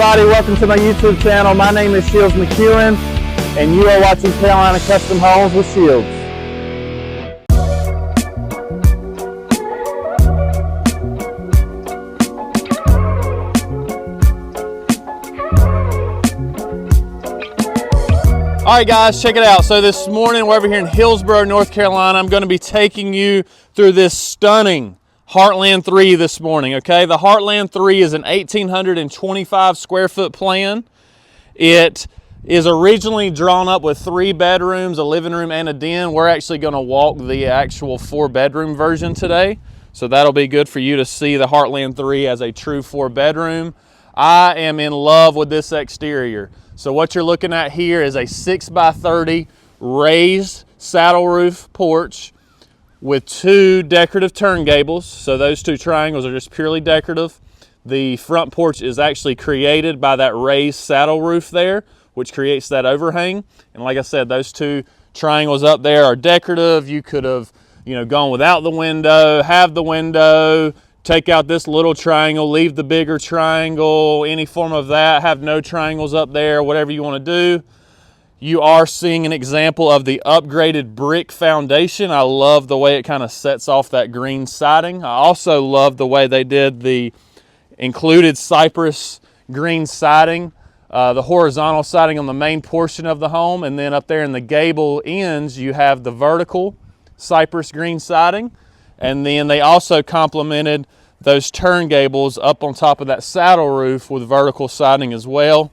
Everybody, welcome to my YouTube channel. My name is Shields McEwen, and you are watching Carolina Custom Homes with Shields. All right, guys, check it out. So this morning, we're over here in Hillsborough, North Carolina. I'm going to be taking you through this stunning Heartland 3 this morning, okay? The Heartland 3 is an 1,825 square foot plan. It is originally drawn up with 3 bedrooms, a living room, and a den. We're actually going to walk the actual 4-bedroom version today, so that'll be good for you to see the Heartland 3 as a true 4-bedroom. I am in love with this exterior. So what you're looking at here is a 6x30 raised saddle roof porch with 2 decorative turn gables. So those 2 triangles are just purely decorative. The front porch is actually created by that raised saddle roof there, which creates that overhang. And like I said, those 2 triangles up there are decorative. You could have, gone without the window, have the window, take out this little triangle, leave the bigger triangle, any form of that, have no triangles up there, whatever you want to do. You are seeing an example of the upgraded brick foundation. I love the way it kind of sets off that green siding. I also love the way they did the included cypress green siding, the horizontal siding on the main portion of the home, and then up there in the gable ends, you have the vertical cypress green siding. And then they also complemented those turn gables up on top of that saddle roof with vertical siding as well.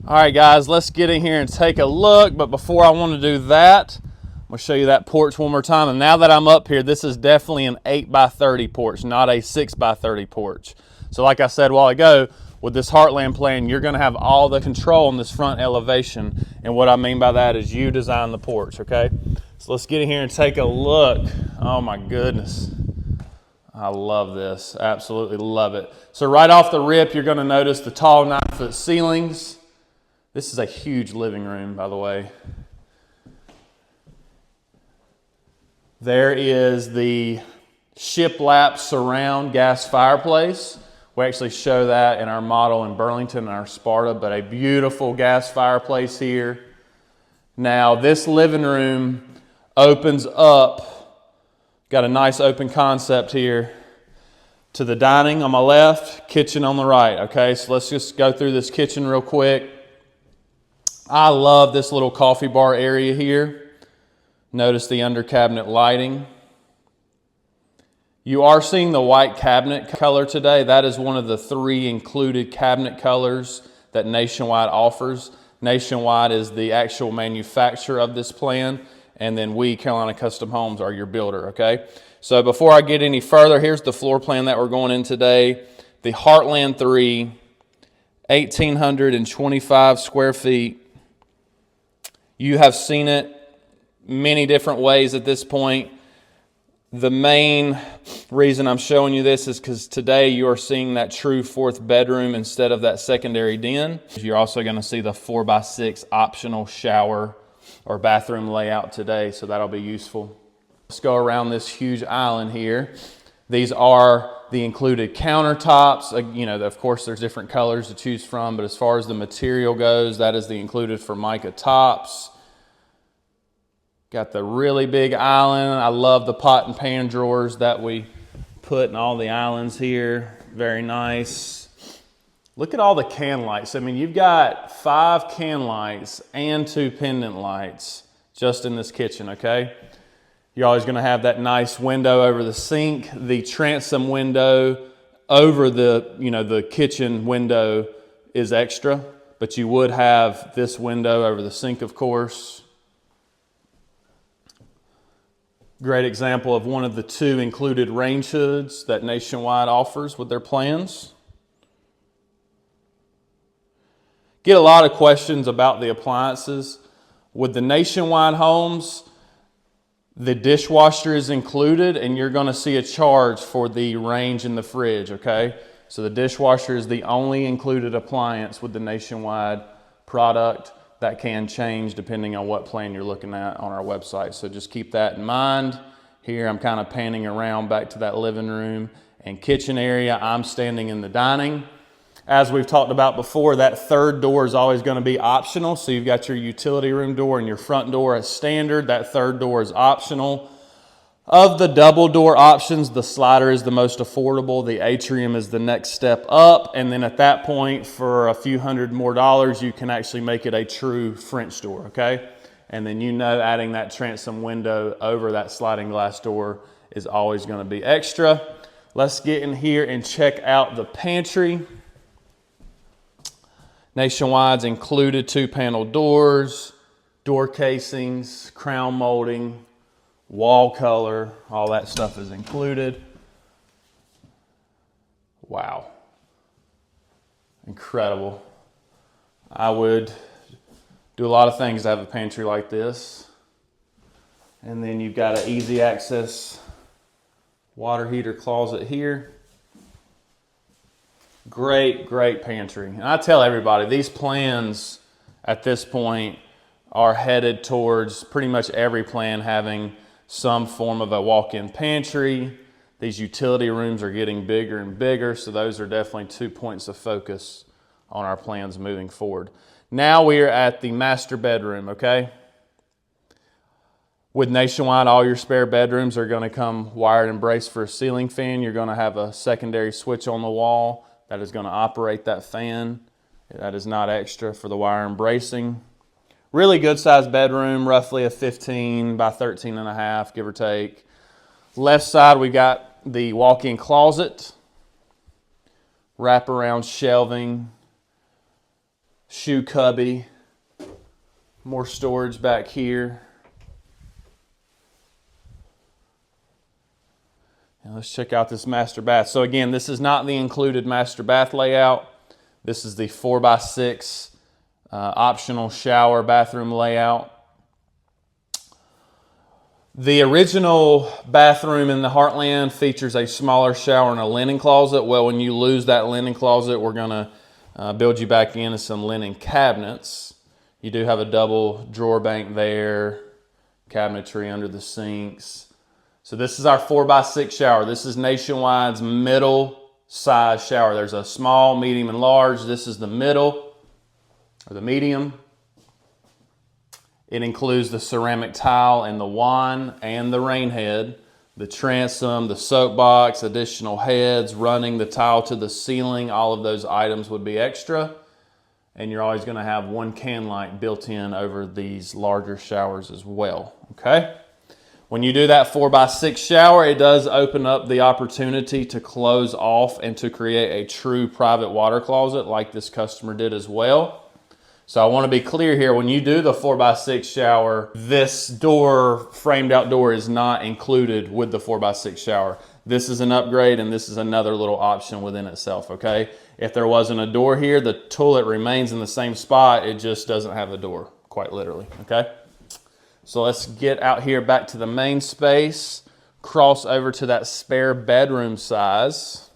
All right, guys, let's get in here and take a look. But before I want to do that, I'm going to show you that porch one more time. And now that I'm up here, this is definitely an 8x30 porch, not a 6x30 porch. So like I said a while ago, with this Heartland plan, you're going to have all the control on this front elevation. And what I mean by that is you design the porch, okay? So let's get in here and take a look. Oh my goodness. I love this, absolutely love it. So right off the rip, you're gonna notice the tall 9-foot ceilings. This is a huge living room, by the way. There is the shiplap surround gas fireplace. We actually show that in our model in Burlington and our Sparta, but a beautiful gas fireplace here. Now this living room opens up, got a nice open concept here, to the dining on my left, kitchen on the right, okay? So let's just go through this kitchen real quick. I love this little coffee bar area here. Notice the under cabinet lighting. You are seeing the white cabinet color today. That is one of the 3 included cabinet colors that Nationwide offers. Nationwide is the actual manufacturer of this plan, and then we, Carolina Custom Homes, are your builder, okay? So before I get any further, here's the floor plan that we're going in today. The Heartland 3, 1,825 square feet. You have seen it many different ways at this point. The main reason I'm showing you this is because today you are seeing that true 4th bedroom instead of that secondary den. You're also going to see the 4x6 optional shower or bathroom layout today, so that'll be useful. Let's go around this huge island here. These are the included countertops. Of course, there's different colors to choose from, but as far as the material goes, that is the included Formica tops. Got the really big island. I love the pot and pan drawers that we put in all the islands here. Very nice. Look at all the can lights. I mean, you've got 5 can lights and 2 pendant lights just in this kitchen, okay? You're always going to have that nice window over the sink. The transom window over the kitchen window is extra, but you would have this window over the sink, of course. Great example of one of the 2 included range hoods that Nationwide offers with their plans. Get a lot of questions about the appliances. With the Nationwide homes, the dishwasher is included, and you're going to see a charge for the range in the fridge, okay? So the dishwasher is the only included appliance with the Nationwide product. That can change depending on what plan you're looking at on our website. So just keep that in mind. Here I'm kind of panning around back to that living room and kitchen area. I'm standing in the dining. As we've talked about before, that third door is always going to be optional. So you've got your utility room door and your front door as standard. That third door is optional. Of the double door options, the slider is the most affordable. The atrium is the next step up. And then at that point, for a few $100 more, you can actually make it a true French door, okay? And then adding that transom window over that sliding glass door is always going to be extra. Let's get in here and check out the pantry. Nationwide's included 2-panel doors, door casings, crown molding, wall color, all that stuff is included. Wow. Incredible. I would do a lot of things to have a pantry like this. And then you've got an easy access water heater closet here. Great, great pantry. And I tell everybody, these plans at this point are headed towards pretty much every plan having some form of a walk-in pantry. These utility rooms are getting bigger and bigger, so those are definitely 2 points of focus on our plans moving forward. Now we are at the master bedroom, okay? With Nationwide, all your spare bedrooms are going to come wired and braced for a ceiling fan. You're going to have a secondary switch on the wall that is going to operate that fan. That is not extra for the wire and bracing. Really good sized bedroom, roughly a 15 by 13 and a half, give or take. Left side, we got the walk-in closet, wraparound shelving, shoe cubby, more storage back here. And let's check out this master bath. So again, this is not the included master bath layout. This is the 4x6 optional shower bathroom layout. The original bathroom in the Heartland features a smaller shower and a linen closet. Well, when you lose that linen closet, we're going to build you back into some linen cabinets. You do have a double drawer bank there, cabinetry under the sinks. So this is our 4x6 shower. This is Nationwide's middle size shower. There's a small, medium, and large. This is the middle, or the medium. It includes the ceramic tile and the wand and the rain head, the transom, the soapbox, additional heads, running the tile to the ceiling. All of those items would be extra. And you're always going to have one can light built in over these larger showers as well, okay? When you do that 4x6 shower, it does open up the opportunity to close off and to create a true private water closet like this customer did as well. So I want to be clear here, when you do the 4x6 shower, this door, framed out door, is not included with the 4x6 shower. This is an upgrade and this is another little option within itself, okay? If there wasn't a door here, the toilet remains in the same spot, it just doesn't have a door, quite literally, okay? So let's get out here back to the main space, cross over to that spare bedroom size.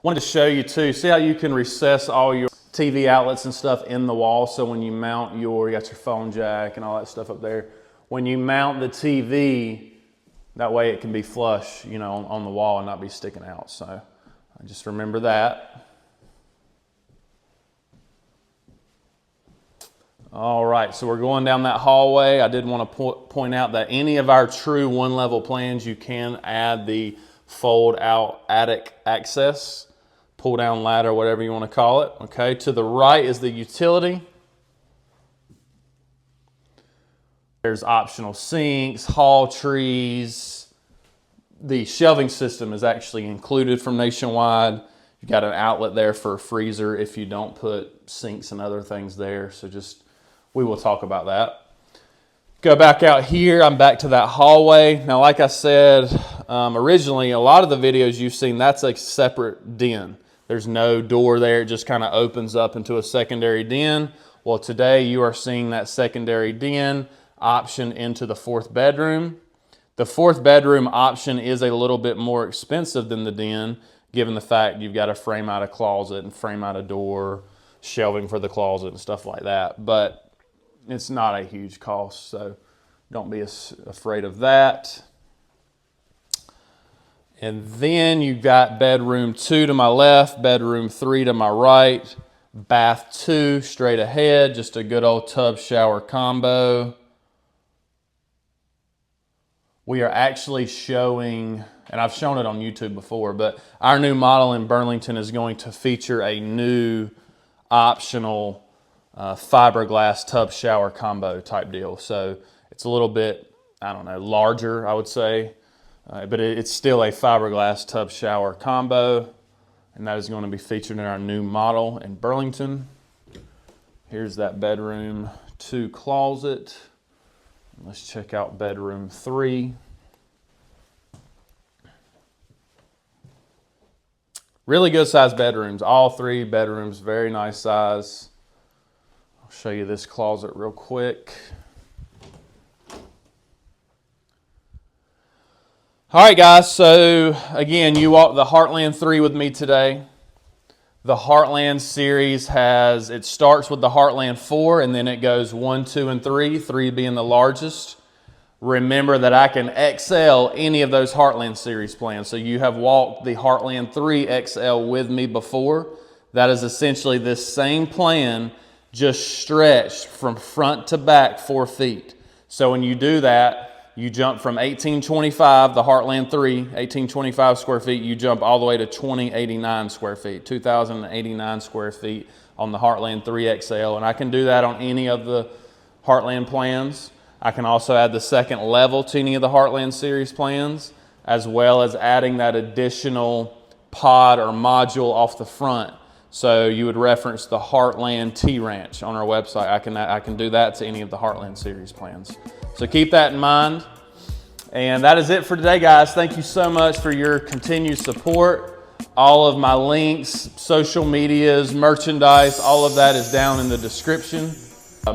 Wanted to show you too, see how you can recess all your TV outlets and stuff in the wall. So when you mount you got your phone jack and all that stuff up there. When you mount the TV, that way it can be flush, on the wall and not be sticking out. So just remember that. All right, so we're going down that hallway. I did want to point out that any of our true one-level plans, you can add the fold-out attic access, pull-down ladder, whatever you want to call it. Okay, to the right is the utility. There's optional sinks, hall trees. The shelving system is actually included from Nationwide. You've got an outlet there for a freezer if you don't put sinks and other things there. So we will talk about that. Go back out here. I'm back to that hallway. Now, like I said originally, a lot of the videos you've seen, that's a separate den. There's no door there. It just kind of opens up into a secondary den. Well, today you are seeing that secondary den option into the fourth bedroom. The fourth bedroom option is a little bit more expensive than the den, given the fact you've got to frame out a closet and frame out a door, shelving for the closet and stuff like that. But it's not a huge cost, so don't be afraid of that. And then you've got bedroom 2 to my left, bedroom 3 to my right, bath 2 straight ahead, just a good old tub shower combo. We are actually showing, and I've shown it on YouTube before, but our new model in Burlington is going to feature a new optional fiberglass tub shower combo type deal. So it's a little bit, I don't know, larger, I would say, but it's still a fiberglass tub shower combo, and that is going to be featured in our new model in Burlington. Here's that bedroom 2 closet. Let's check out bedroom 3. Really good size bedrooms, all 3 bedrooms, very nice size. I'll show you this closet real quick. All right, guys, so again, you walked the Heartland 3 with me today. The Heartland series it starts with the Heartland 4, and then it goes 1, 2, and 3, 3 being the largest. Remember that I can XL any of those Heartland series plans. So you have walked the Heartland 3 XL with me before. That is essentially this same plan, just stretched from front to back 4 feet. So when you do that, you jump from 1825, the Heartland 3, 1825 square feet, you jump all the way to 2089 square feet, 2,089 square feet on the Heartland 3 XL. And I can do that on any of the Heartland plans. I can also add the second level to any of the Heartland series plans, as well as adding that additional pod or module off the front. So you would reference the Heartland T-Ranch on our website. I can do that to any of the Heartland series plans. So keep that in mind. And that is it for today, guys. Thank you so much for your continued support. All of my links, social medias, merchandise, all of that is down in the description.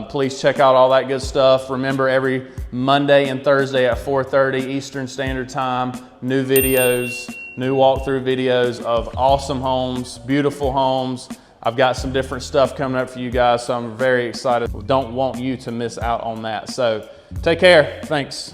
Please check out all that good stuff. Remember, every Monday and Thursday at 4:30 Eastern Standard Time, new videos, new walkthrough videos of awesome homes, beautiful homes. I've got some different stuff coming up for you guys, so I'm very excited. Don't want you to miss out on that. So take care. Thanks.